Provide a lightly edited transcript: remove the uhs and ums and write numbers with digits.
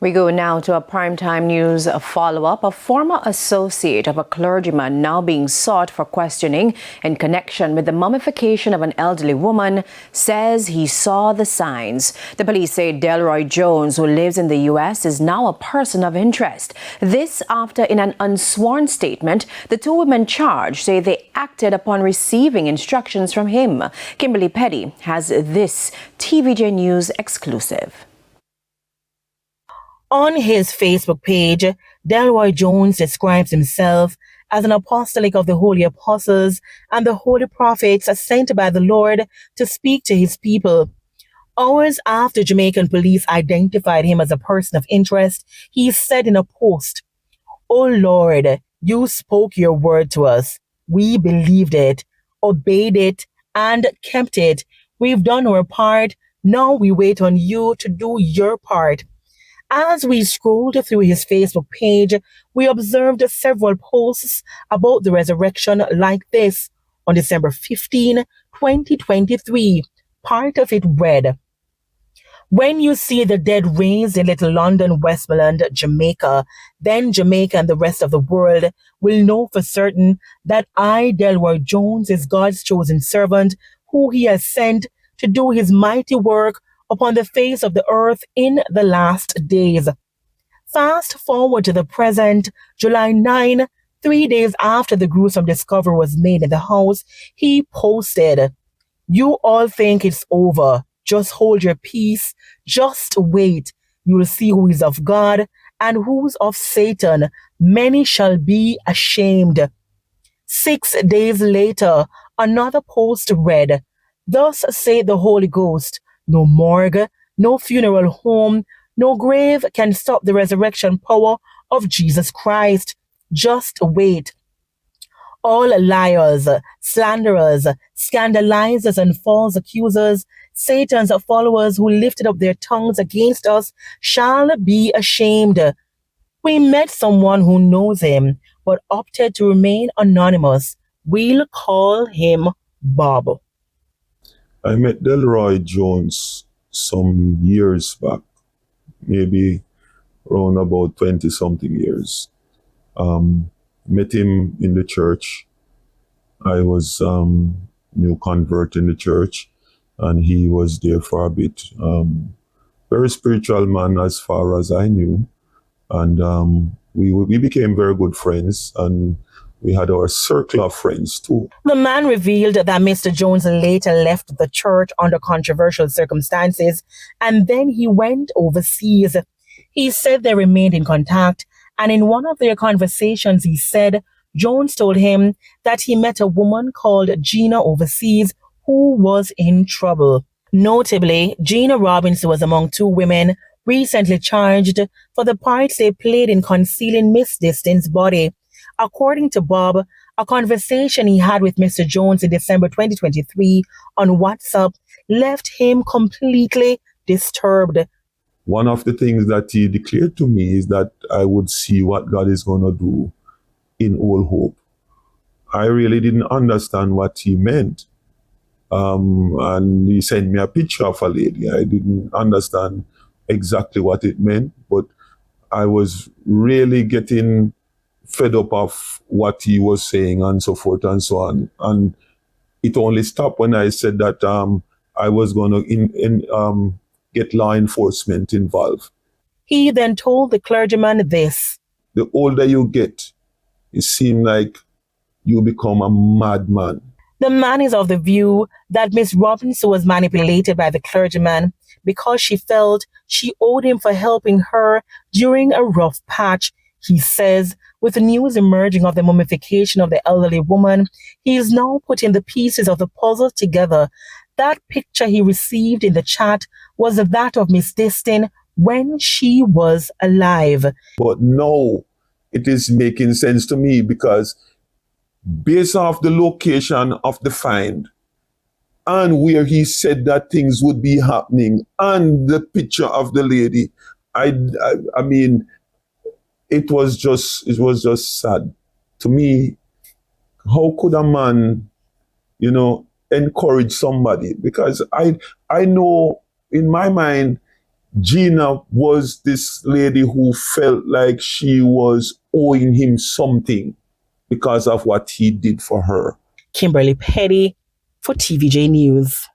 We go now to a primetime news follow-up. A former associate of a clergyman now being sought for questioning in connection with the mummification of an elderly woman says he saw the signs. The police say Delroy Jones, who lives in the U.S., is now a person of interest. This after, in an unsworn statement, the two women charged say they acted upon receiving instructions from him. Kimberly Petty has this TVJ News exclusive. On his Facebook page, Delroy Jones describes himself as an apostolic of the Holy Apostles and the Holy Prophets sent by the Lord to speak to his people. Hours after Jamaican police identified him as a person of interest, he said in a post, "Oh Lord, you spoke your word to us. We believed it, obeyed it, and kept it. We've done our part. Now we wait on you to do your part." As we scrolled through his Facebook page, we observed several posts about the resurrection like this. On December 15, 2023, part of it read, "When you see the dead raised in Little London, Westmoreland, Jamaica, then Jamaica and the rest of the world will know for certain that I, Delroy Jones, is God's chosen servant, who he has sent to do his mighty work upon the face of the earth in the last days." Fast forward to the present, July 9, 3 days after the gruesome discovery was made in the house, he posted, "You all think it's over. Just hold your peace. Just wait. You'll see who is of God and who's of Satan. Many shall be ashamed." 6 days later, another post read, "Thus saith the Holy Ghost, no morgue, no funeral home, no grave can stop the resurrection power of Jesus Christ. Just wait. All liars, slanderers, scandalizers, and false accusers, Satan's followers who lifted up their tongues against us, shall be ashamed." We met someone who knows him, but opted to remain anonymous. We'll call him Bob. I met Delroy Jones some years back, maybe around about 20-something years. Met him in the church. I was new convert in the church, and he was there for a bit. Very spiritual man as far as I knew. And we became very good friends, and we had our circle of friends too. The man revealed that Mr. Jones later left the church under controversial circumstances, and then he went overseas. He said they remained in contact, and in one of their conversations, he said Jones told him that he met a woman called Gina overseas who was in trouble. Notably, Gina Robinson was among two women recently charged for the parts they played in concealing Miss Distin's body. According to Bob, a conversation he had with Mr. Jones in December 2023 on WhatsApp left him completely disturbed. One of the things that he declared to me is that I would see what God is going to do in All Hope. I really didn't understand what he meant. And he sent me a picture of a lady. I didn't understand exactly what it meant, but I was really getting fed up of what he was saying and so forth and so on. And it only stopped when I said that I was going to get law enforcement involved. He then told the clergyman this. The older you get, it seems like you become a madman. The man is of the view that Miss Robinson was manipulated by the clergyman because she felt she owed him for helping her during a rough patch. He says, with the news emerging of the mummification of the elderly woman, he is now putting the pieces of the puzzle together. That picture he received in the chat was that of Miss Distin when she was alive. But no, it is making sense to me because based off the location of the find and where he said that things would be happening and the picture of the lady, I mean, it was just sad. To me, how could a man, encourage somebody? Because I know in my mind, Gina was this lady who felt like she was owing him something because of what he did for her. Kimberly Petty for TVJ News.